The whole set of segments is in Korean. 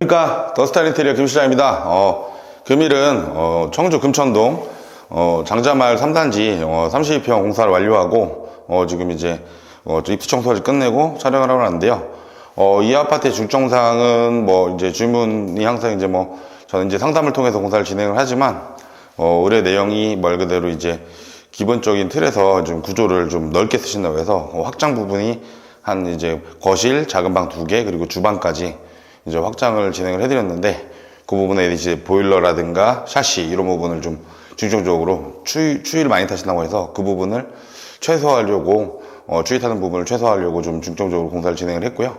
안녕하십니까. 더스타일 인테리어 김실장입니다. 금일은 청주 금천동 장자마을 3단지 32평 공사를 완료하고 지금 이제 입수 청소를 끝내고 촬영을 하러 왔는데요. 이 아파트의 중점사항은 이제 주문이 항상 이제 저는 이제 상담을 통해서 공사를 진행을 하지만 의뢰 내용이 말 그대로 이제 기본적인 틀에서 좀 구조를 좀 넓게 쓰신다고 해서 확장 부분이 한 이제 거실, 작은 방 2개 그리고 주방까지 이제 확장을 진행을 해드렸는데, 그 부분에 이제 보일러라든가 샤시 이런 부분을 좀 중점적으로 추위를 많이 타신다고 해서 그 부분을 최소화하려고 추위 타는 부분을 최소화하려고 좀 중점적으로 공사를 진행을 했고요.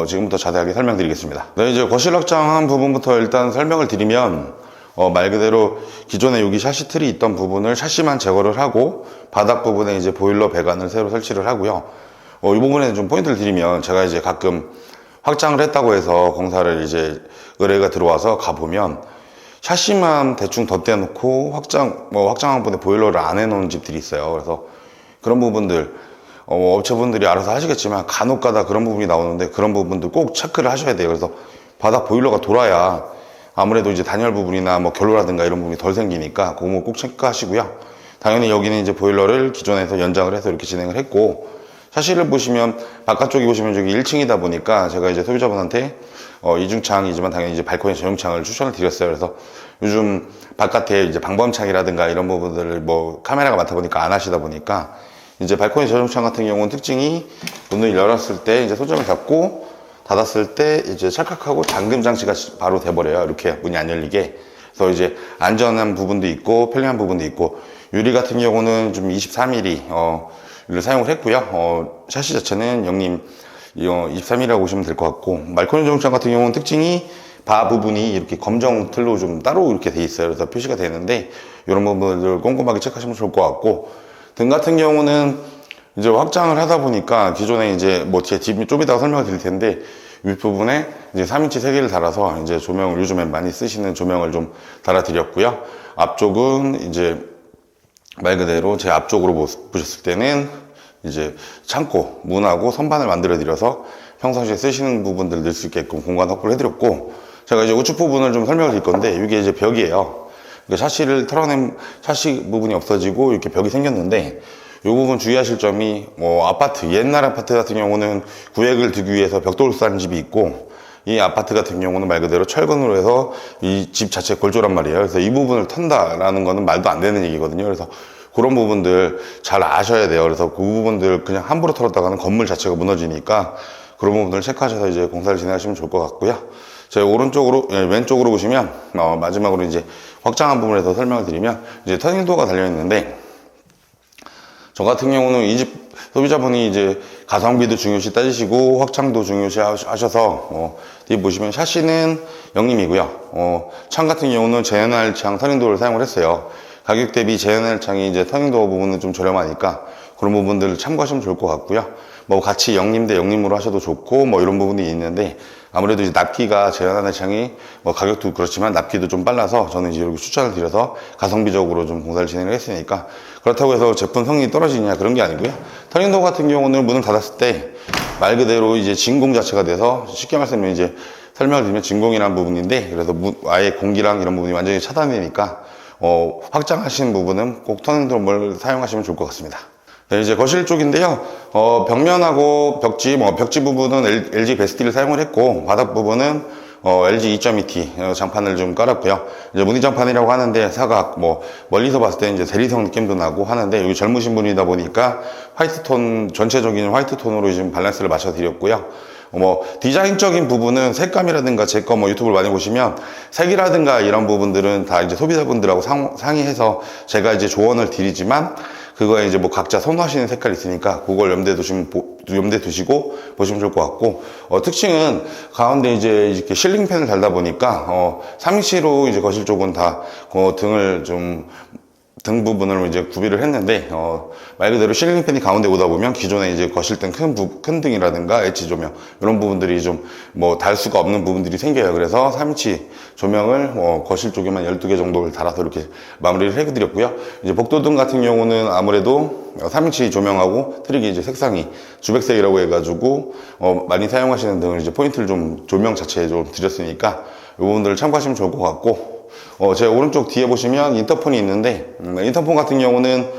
지금부터 자세하게 설명드리겠습니다. 네, 이제 거실 확장한 부분부터 일단 설명을 드리면 말 그대로 기존에 여기 샤시 틀이 있던 부분을 샤시만 제거를 하고 바닥 부분에 이제 보일러 배관을 새로 설치를 하고요. 이 부분에 좀 포인트를 드리면, 제가 이제 가끔 확장을 했다고 해서 공사를 이제 의뢰가 들어와서 가보면 샤시만 대충 덧대놓고 확장한 부분에 보일러를 안 해놓은 집들이 있어요. 그래서 그런 부분들 업체분들이 알아서 하시겠지만 간혹 가다 그런 부분이 나오는데, 그런 부분들 꼭 체크를 하셔야 돼요. 그래서 바닥 보일러가 돌아야 아무래도 이제 단열 부분이나 결로라든가 이런 부분이 덜 생기니까 그거 꼭 체크하시고요. 당연히 여기는 이제 보일러를 기존에서 연장을 해서 이렇게 진행을 했고, 샤시를 보시면 바깥쪽이 보시면 저기 1층이다 보니까 제가 이제 소비자분한테 이중창이지만 당연히 이제 발코니 전용창을 추천을 드렸어요. 그래서 요즘 바깥에 이제 방범창이라든가 이런 부분들을 카메라가 많다 보니까 안 하시다 보니까 이제 발코니 전용창 같은 경우는 특징이 문을 열었을 때 이제 소점을 잡고 닫았을 때 이제 찰칵하고 잠금 장치가 바로 돼버려요. 이렇게 문이 안 열리게. 그래서 이제 안전한 부분도 있고 편리한 부분도 있고, 유리 같은 경우는 좀 23mm 를 사용을 했고요. 샤시 자체는 영림 23mm라고 보시면 될 것 같고, 발코니 전용창 같은 경우는 특징이 바 부분이 이렇게 검정 틀로 좀 따로 이렇게 돼 있어요. 그래서 표시가 되는데 이런 부분들 꼼꼼하게 체크하시면 좋을 것 같고, 등 같은 경우는 이제 확장을 하다 보니까 기존에 이제 제 집이 좀 이따가 설명을 드릴 텐데, 윗부분에 이제 3인치 3개를 달아서 이제 조명을 요즘에 많이 쓰시는 조명을 좀 달아드렸고요. 앞쪽은 이제 말 그대로 제 앞쪽으로 보셨을 때는 이제 창고, 문하고 선반을 만들어 드려서 평상시에 쓰시는 부분들 넣을 수 있게끔 공간 확보를 해드렸고, 제가 이제 우측 부분을 좀 설명을 드릴 건데, 이게 이제 벽이에요. 샤시를 털어낸 샤시 부분이 없어지고 이렇게 벽이 생겼는데, 이 부분 주의하실 점이 아파트, 옛날 아파트 같은 경우는 구획을 두기 위해서 벽돌을 쌓는 집이 있고, 이 아파트 같은 경우는 말 그대로 철근으로 해서 이 집 자체 골조란 말이에요. 그래서 이 부분을 턴다라는 거는 말도 안 되는 얘기거든요. 그래서 그런 부분들 잘 아셔야 돼요. 그래서 그 부분들 그냥 함부로 털었다가는 건물 자체가 무너지니까 그런 부분들 체크하셔서 이제 공사를 진행하시면 좋을 것 같고요. 제 왼쪽으로 보시면 마지막으로 이제 확장한 부분에서 설명을 드리면, 이제 터닝도어가 달려 있는데, 저 같은 경우는 이 집 소비자분이 이제 가성비도 중요시 따지시고 확장도 중요시 하셔서 뒤에 보시면 샤시는 영림이고요. 창 같은 경우는 제연할 창 터닝도어를 사용을 했어요. 가격 대비 제연할 창이 이제 터닝도어 부분은 좀 저렴하니까 그런 부분들을 참고하시면 좋을 것 같고요. 같이 영림 대 영림으로 하셔도 좋고 이런 부분이 있는데, 아무래도 이제 납기가 제연하는 창이 가격도 그렇지만 납기도 좀 빨라서 저는 이제 이렇게 추천을 드려서 가성비적으로 좀 공사를 진행을 했으니까, 그렇다고 해서 제품 성능이 떨어지냐 그런 게 아니고요. 터닝도어 같은 경우는 문을 닫았을 때 말 그대로 이제 진공 자체가 돼서, 쉽게 말씀드리면 이제 설명을 드리면 진공이라는 부분인데, 그래서 아예 공기랑 이런 부분이 완전히 차단되니까 확장하신 부분은 꼭 터닝도어를 사용하시면 좋을 것 같습니다. 네, 이제 거실 쪽인데요. 벽면하고 벽지, 벽지 부분은 LG 베스티를 사용을 했고, 바닥 부분은 LG 2.2T 장판을 좀 깔았고요. 이제 무늬장판이라고 하는데 사각, 멀리서 봤을 때 이제 대리석 느낌도 나고 하는데, 여기 젊으신 분이다 보니까 화이트 톤, 전체적인 화이트 톤으로 지금 밸런스를 맞춰 드렸고요. 디자인적인 부분은 색감이라든가 제 거 유튜브를 많이 보시면 색이라든가 이런 부분들은 다 이제 소비자분들하고 상의해서 제가 이제 조언을 드리지만, 그거에 이제 각자 선호하시는 색깔이 있으니까 그걸 염두에 두시고 보시면 좋을 것 같고, 특징은 가운데 이제 이렇게 실링팬을 달다 보니까 3인치로 이제 거실 쪽은 다 등을 좀 등 부분을 이제 구비를 했는데, 말 그대로 실링팬이 가운데 오다 보면 기존에 이제 거실 등 큰 등이라든가 엣지 조명, 이런 부분들이 좀 달 수가 없는 부분들이 생겨요. 그래서 3인치 조명을 거실 쪽에만 12개 정도를 달아서 이렇게 마무리를 해드렸고요. 이제 복도등 같은 경우는 아무래도 3인치 조명하고 트릭이 이제 색상이 주백색이라고 해가지고, 많이 사용하시는 등을 이제 포인트를 좀 조명 자체에 좀 드렸으니까, 이 부분들을 참고하시면 좋을 것 같고, 제 오른쪽 뒤에 보시면 인터폰이 있는데, 인터폰 같은 경우는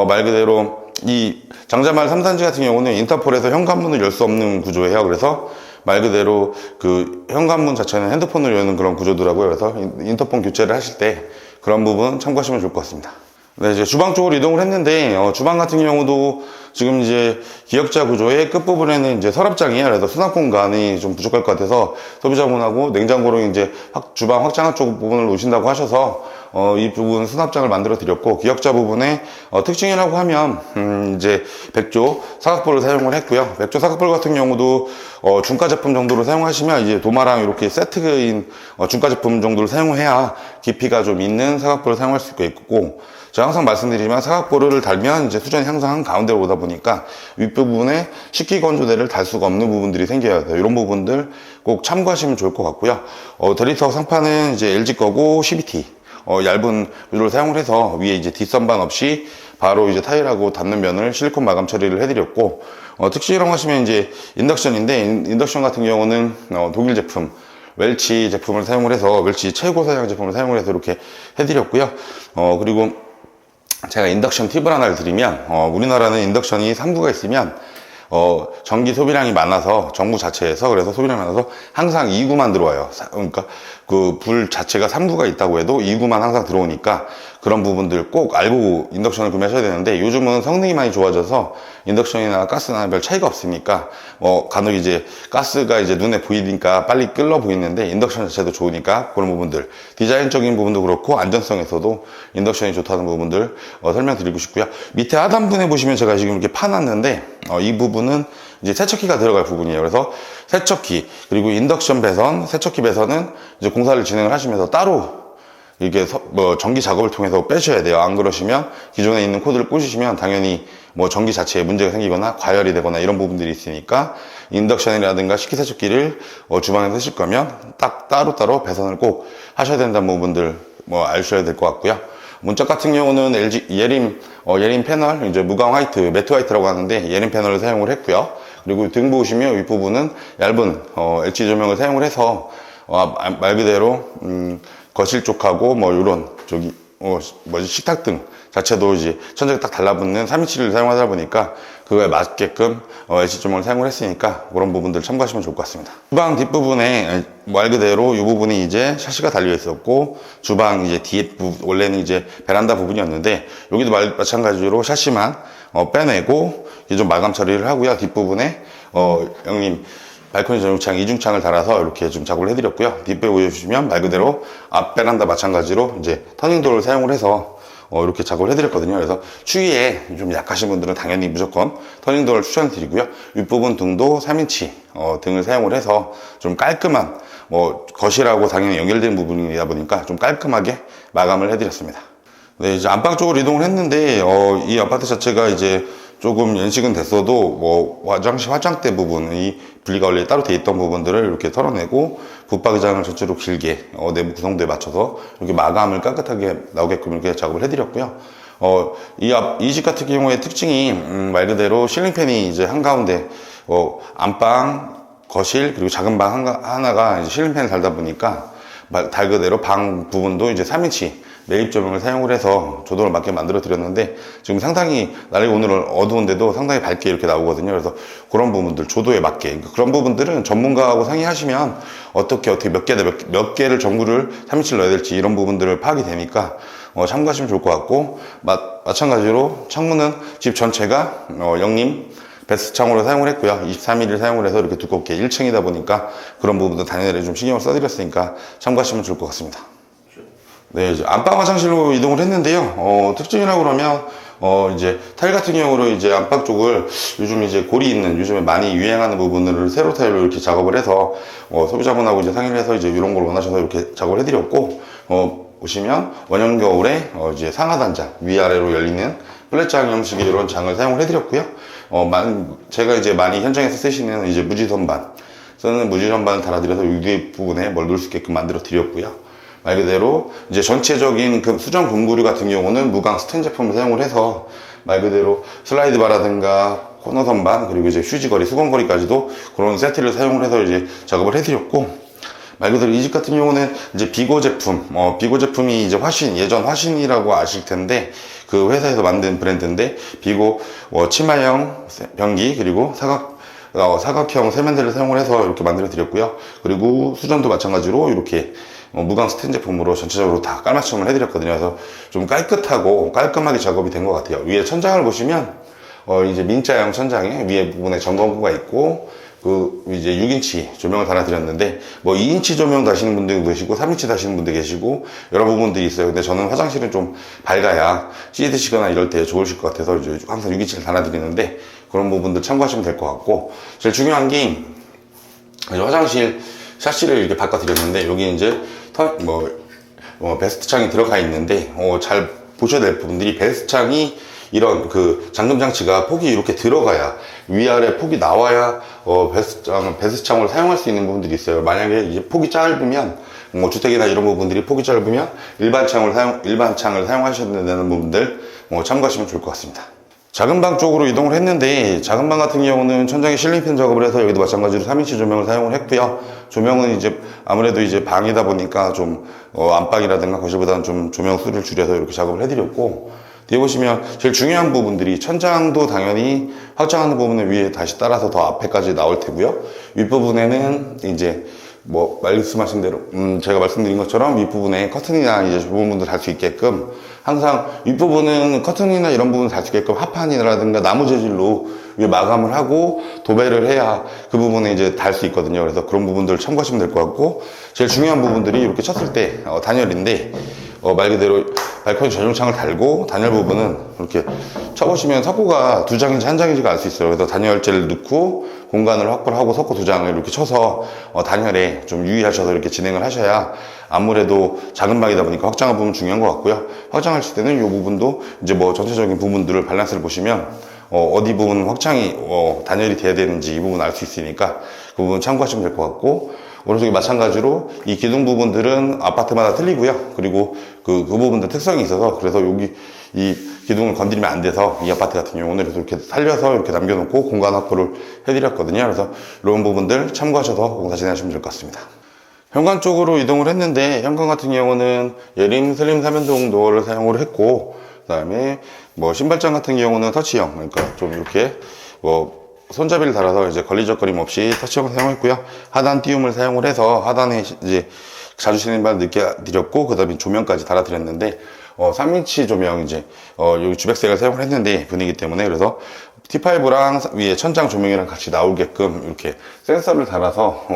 말 그대로 이 장자말 3단지 같은 경우는 인터폰에서 현관문을 열 수 없는 구조예요. 그래서 말 그대로 그 현관문 자체는 핸드폰으로 여는 그런 구조더라고요. 그래서 인터폰 교체를 하실 때 그런 부분 참고하시면 좋을 것 같습니다. 네, 이제 주방 쪽으로 이동을 했는데, 주방 같은 경우도 지금 이제 기역자 구조의 끝부분에는 이제 서랍장이에요. 그래서 수납 공간이 좀 부족할 것 같아서 소비자분하고 냉장고로 이제 주방 확장한 쪽 부분을 놓으신다고 하셔서, 이 부분 수납장을 만들어 드렸고, 기역자 부분에, 특징이라고 하면, 이제 백조 사각볼을 사용을 했고요. 백조 사각볼 같은 경우도, 중가 제품 정도로 사용하시면 이제 도마랑 이렇게 세트인 중가 제품 정도를 사용해야 깊이가 좀 있는 사각볼을 사용할 수 있고, 제가 항상 말씀드리지만 사각볼을 달면 이제 수전이 항상 가운데로 오다 보니까 윗부분에 식기건조대를 달 수가 없는 부분들이 생겨요. 이런 부분들 꼭 참고하시면 좋을 것 같고요. 드리터 상판은 이제 LG 거고 CBT 얇은 구조를 사용을 해서 위에 이제 뒷선반 없이 바로 이제 타일하고 닿는 면을 실리콘 마감 처리를 해드렸고, 특징이라고 하시면 이제 인덕션인데, 인덕션 같은 경우는 독일 제품 웰치 제품을 사용을 해서, 웰치 최고 사양 제품을 사용을 해서 이렇게 해드렸고요. 그리고 제가 인덕션 팁을 하나를 드리면, 우리나라는 인덕션이 3구가 있으면, 전기 소비량이 많아서, 전구 자체에서, 그래서 소비량이 많아서 항상 2구만 들어와요. 그러니까 그 불 자체가 3구가 있다고 해도 2구만 항상 들어오니까 그런 부분들 꼭 알고 인덕션을 구매하셔야 되는데, 요즘은 성능이 많이 좋아져서 인덕션이나 가스나 별 차이가 없으니까, 간혹 이제 가스가 이제 눈에 보이니까 빨리 끌러 보이는데 인덕션 자체도 좋으니까 그런 부분들, 디자인적인 부분도 그렇고 안전성에서도 인덕션이 좋다는 부분들 설명드리고 싶고요. 밑에 하단부에 보시면 제가 지금 이렇게 파놨는데, 이 부분은 이제 세척기가 들어갈 부분이에요. 그래서 세척기, 그리고 인덕션 배선, 세척기 배선은 이제 공사를 진행을 하시면서 따로 이게 전기 작업을 통해서 빼셔야 돼요. 안 그러시면 기존에 있는 코드를 꽂으시면 당연히 전기 자체에 문제가 생기거나 과열이 되거나 이런 부분들이 있으니까, 인덕션이라든가 식기세척기를 주방에서 쓰실 거면 딱 따로따로 배선을 꼭 하셔야 된다는 부분들 아셔야 될 것 같고요. 문짝 같은 경우는 LG 예림 패널, 이제 무광 화이트, 매트 화이트라고 하는데 예림 패널을 사용을 했고요. 그리고 등 보시면 윗부분은 얇은 엣지 조명을 사용을 해서 말 그대로 거실 쪽하고 요런 식탁 등 자체도 이제 천장에 딱 달라붙는 3인치를 사용하다 보니까 그거에 맞게끔 엣지 조명을 사용을 했으니까 그런 부분들 참고하시면 좋을 것 같습니다. 주방 뒷부분에 말 그대로 이 부분이 이제 샤시가 달려 있었고, 주방 이제 뒤에 원래는 이제 베란다 부분이었는데, 여기도 마찬가지로 샤시만 빼내고 좀 마감 처리를 하고요. 뒷부분에 형님 발코니 전용창 이중창을 달아서 이렇게 좀 작업을 해드렸고요. 뒷배 보여주시면 말 그대로 앞 베란다 마찬가지로 이제 터닝도어를 사용을 해서 이렇게 작업을 해드렸거든요. 그래서 추위에 좀 약하신 분들은 당연히 무조건 터닝도어를 추천드리고요. 윗부분 등도 3인치 등을 사용을 해서 좀 깔끔한, 거실하고 당연히 연결된 부분이다 보니까 좀 깔끔하게 마감을 해드렸습니다. 네, 이제 안방 쪽으로 이동을 했는데, 이 아파트 자체가 이제 조금 연식은 됐어도 화장실 화장대 부분이 분리가 원래 따로 돼 있던 부분들을 이렇게 털어내고 붙박이장을 전체로 길게 내부 구성도에 맞춰서 이렇게 마감을 깨끗하게 나오게끔 이렇게 작업을 해드렸고요. 이 집 같은 경우에 특징이 말 그대로 실링팬이 이제 한가운데 안방, 거실, 그리고 작은 방 하나가 이제 실링팬을 달다 보니까 말 그대로 방 부분도 이제 3인치 매입 조명을 사용을 해서 조도를 맞게 만들어 드렸는데, 지금 상당히 날이 오늘은 어두운데도 상당히 밝게 이렇게 나오거든요. 그래서 그런 부분들 조도에 맞게, 그런 부분들은 전문가하고 상의하시면 어떻게 몇 개를 전구를 3인치를 넣어야 될지 이런 부분들을 파악이 되니까 참고하시면 좋을 것 같고, 마찬가지로 창문은 집 전체가 영림 베스 창으로 사용을 했고요. 23mm 사용을 해서 이렇게 두껍게 1층이다 보니까 그런 부분도 당연히 좀 신경을 써드렸으니까 참고하시면 좋을 것 같습니다. 네, 이제 안방 화장실로 이동을 했는데요. 특징이라고 그러면, 이제 타일 같은 경우로 이제 안방 쪽을 요즘 이제 골이 있는, 요즘에 많이 유행하는 부분을 세로 타일로 이렇게 작업을 해서, 소비자분하고 이제 상의를 해서 이제 이런 걸 원하셔서 이렇게 작업을 해드렸고, 보시면 원형 겨울에 이제 상하단장 위아래로 열리는 플랫장 형식의 이런 장을 사용을 해드렸고요. 제가 이제 많이 현장에서 쓰시는 이제 무지선반 쓰는 무지선반을 달아드려서 이 부분에 넣을 수 있게끔 만들어 드렸고요. 말 그대로 이제 전체적인 수정 금고류 같은 경우는 무광 스텐 제품을 사용을 해서 말 그대로 슬라이드 바라든가 코너 선반 그리고 이제 휴지거리, 수건거리까지도 그런 세트를 사용을 해서 이제 작업을 해드렸고, 말 그대로 이 집 같은 경우는 이제 비고 제품, 비고 제품이 이제 예전 화신이라고 아실 텐데 그 회사에서 만든 브랜드인데 비고 치마형 변기 그리고 사각형 세면대를 사용을 해서 이렇게 만들어 드렸고요. 그리고 수전도 마찬가지로 이렇게 무광 스텐 제품으로 전체적으로 다 깔맞춤을 해드렸거든요. 그래서 좀 깔끔하고 깔끔하게 작업이 된 것 같아요. 위에 천장을 보시면 이제 민자형 천장에 위에 부분에 전건구가 있고 이제 6인치 조명을 달아드렸는데 2인치 조명 다시는 분들도 계시고 3인치 다시는 분도 계시고 여러 부분들이 있어요. 근데 저는 화장실은 좀 밝아야 씻으시거나 이럴 때 좋으실 것 같아서 이제 항상 6인치를 달아드리는데 그런 부분들 참고하시면 될 것 같고, 제일 중요한 게 화장실 샤시를 이렇게 바꿔드렸는데 여기 이제 베스트 창이 들어가 있는데 잘 보셔야 될 부분들이 베스트 창이 이런 잠금 장치가 폭이 이렇게 들어가야 위아래 폭이 나와야 베스트 창을 사용할 수 있는 부분들이 있어요. 만약에 이제 폭이 짧으면 주택이나 이런 부분들이 폭이 짧으면 일반 창을 사용하셔야 되는 부분들 참고하시면 좋을 것 같습니다. 작은 방 쪽으로 이동을 했는데 작은 방 같은 경우는 천장에 실링팬 작업을 해서 여기도 마찬가지로 3인치 조명을 사용을 했고요. 조명은 이제 아무래도 이제 방이다 보니까 좀 안방이라든가 거실보다는 좀 조명 수를 줄여서 이렇게 작업을 해드렸고, 뒤에 보시면 제일 중요한 부분들이 천장도 당연히 확장하는 부분을 위에 다시 따라서 더 앞에까지 나올 테고요. 윗부분에는 이제 말씀하신 대로 제가 말씀드린 것처럼 윗부분에 커튼이나 이제 부분들 달 수 있게끔 항상 윗부분은 커튼이나 이런 부분 달 수 있게끔 합판이라든가 나무 재질로 위에 마감을 하고 도배를 해야 그 부분에 이제 달 수 있거든요. 그래서 그런 부분들을 참고하시면 될 것 같고, 제일 중요한 부분들이 이렇게 쳤을 때 단열인데 말 그대로 발코니 전용창을 달고 단열 부분은 이렇게 쳐보시면 석고가 2장인지 1장인지가 알 수 있어요. 그래서 단열재를 넣고 공간을 확보를 하고 석고 2장을 이렇게 쳐서 단열에 좀 유의하셔서 이렇게 진행을 하셔야 아무래도 작은 방이다 보니까 확장한 부분 중요한 것 같고요. 확장하실 때는 이 부분도 이제 전체적인 부분들을 밸런스를 보시면 어디 부분 확장이 단열이 돼야 되는지 이 부분 알 수 있으니까 그 부분 참고하시면 될 것 같고, 오른쪽에 마찬가지로 이 기둥 부분들은 아파트마다 틀리고요. 그리고 그 부분들 특성이 있어서 그래서 여기 이 기둥을 건드리면 안 돼서 이 아파트 같은 경우는 이렇게 살려서 이렇게 남겨놓고 공간 확보를 해드렸거든요. 그래서 이런 부분들 참고하셔서 공사 진행하시면 될 것 같습니다. 현관 쪽으로 이동을 했는데 현관 같은 경우는 예림 슬림 3연동 도어를 사용을 했고, 그 다음에 신발장 같은 경우는 터치형, 그러니까 좀 이렇게 손잡이를 달아서 이제 걸리적거림 없이 터치형을 사용했고요. 하단 띄움을 사용을 해서 하단에 이제 자주 신는 발 늦게 드렸고, 그 다음에 조명까지 달아드렸는데 3인치 조명 이제 여기 주백색을 사용을 했는데 분위기 때문에, 그래서 T5랑 위에 천장 조명이랑 같이 나오게끔 이렇게 센서를 달아서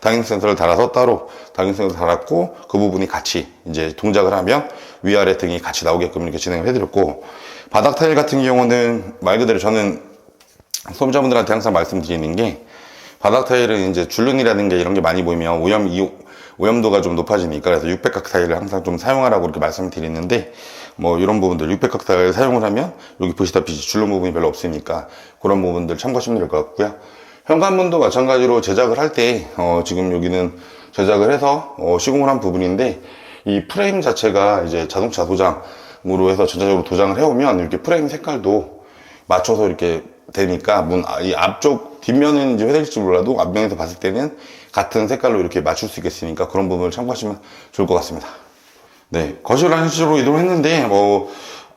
당인 센서를 달아서 따로 당인 센서 달았고, 그 부분이 같이 이제 동작을 하면 위아래 등이 같이 나오게끔 이렇게 진행을 해드렸고, 바닥 타일 같은 경우는 말 그대로 저는 소비자분들한테 항상 말씀드리는 게, 바닥 타일은 이제 줄눈이라든가 이런 게 많이 보이면 오염도가 좀 높아지니까 그래서 600각 타일을 항상 좀 사용하라고 이렇게 말씀을 드리는데, 이런 부분들 600각 타일 사용을 하면 여기 보시다시피 줄눈 부분이 별로 없으니까 그런 부분들 참고하시면 될 것 같고요. 현관문도 마찬가지로 제작을 할 때 지금 여기는 제작을 해서 시공을 한 부분인데, 이 프레임 자체가 이제 자동차 도장으로 해서 전체적으로 도장을 해오면 이렇게 프레임 색깔도 맞춰서 이렇게 되니까 이 앞쪽 뒷면은 이제 회색일지 몰라도 앞면에서 봤을 때는 같은 색깔로 이렇게 맞출 수 있겠으니까 그런 부분을 참고하시면 좋을 것 같습니다. 네, 거실 안쪽으로 이동했는데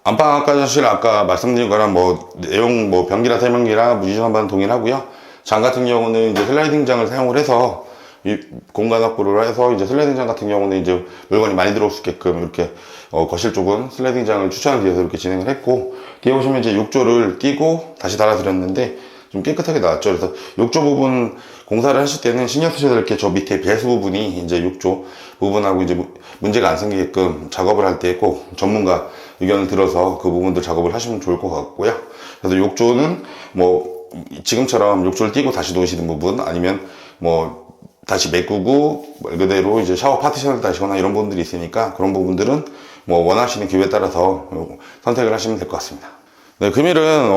안방 화장실 아까 말씀드린 거랑 내용 변기나 세면기랑 무지선반은 동일하고요. 장 같은 경우는 이제 슬라이딩장을 사용을 해서 이 공간 확보를 해서 이제 슬라이딩장 같은 경우는 이제 물건이 많이 들어올 수 있게끔 이렇게 거실 쪽은 슬라이딩장을 추천을 드려서 이렇게 진행을 했고, 뒤에 보시면 이제 욕조를 띄고 다시 달아드렸는데 좀 깨끗하게 나왔죠. 그래서 욕조 부분 공사를 하실 때는 신경 쓰셔야 될 게 저 밑에 배수 부분이 이제 욕조 부분하고 이제 문제가 안 생기게끔 작업을 할 때 꼭 전문가 의견을 들어서 그 부분들 작업을 하시면 좋을 것 같고요. 그래서 욕조는 지금처럼 욕조를 띄고 다시 놓으시는 부분, 아니면 다시 메꾸고 말 그대로 이제 샤워 파티션을 다시거나 이런 부분들이 있으니까 그런 부분들은 뭐 원하시는 기호에 따라서 선택을 하시면 될 것 같습니다. 네, 금일은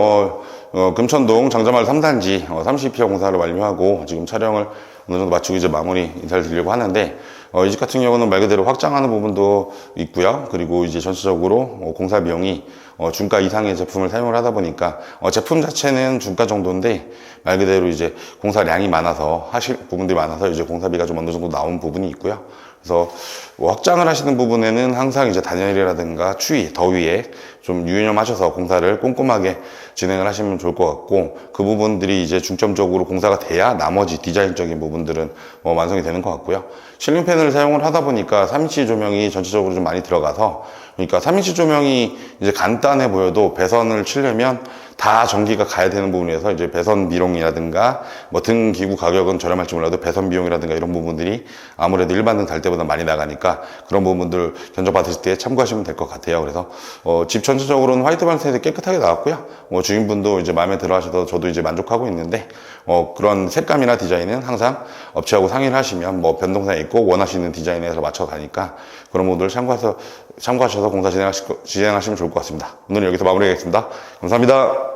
금천동 장자마을 3단지 32평 공사를 완료하고 지금 촬영을 어느 정도 마치고 이제 마무리 인사를 드리려고 하는데, 이 집 같은 경우는 말 그대로 확장하는 부분도 있고요. 그리고 이제 전체적으로 공사 비용이 중가 이상의 제품을 사용을 하다 보니까 제품 자체는 중가 정도인데 말 그대로 이제 공사량이 많아서 하실 부분들이 많아서 이제 공사비가 좀 어느 정도 나온 부분이 있고요. 그래서 확장을 하시는 부분에는 항상 이제 단열이라든가 추위, 더위에 좀 유념하셔서 공사를 꼼꼼하게 진행을 하시면 좋을 것 같고, 그 부분들이 이제 중점적으로 공사가 돼야 나머지 디자인적인 부분들은 완성이 되는 것 같고요. 실링 패널을 사용을 하다 보니까 3인치 조명이 전체적으로 좀 많이 들어가서, 그러니까 3인치 조명이 이제 간단해 보여도 배선을 치려면 다 전기가 가야 되는 부분에서 이제 배선 비용이라든가 뭐 등 기구 가격은 저렴할지 몰라도 배선 비용이라든가 이런 부분들이 아무래도 일반 등 달 때보다 많이 나가니까 그런 부분들 견적받으실 때 참고하시면 될 것 같아요. 그래서 집 전체적으로는 화이트 발색이 깨끗하게 나왔고요. 주인분도 이제 마음에 들어 하셔서 저도 이제 만족하고 있는데, 그런 색감이나 디자인은 항상 업체하고 상의를 하시면 뭐 변동사항이 있고 원하시는 디자인에서 맞춰 가니까 그런 부분들을 참고하셔서 공사 진행하시면 좋을 것 같습니다. 오늘은 여기서 마무리하겠습니다. 감사합니다.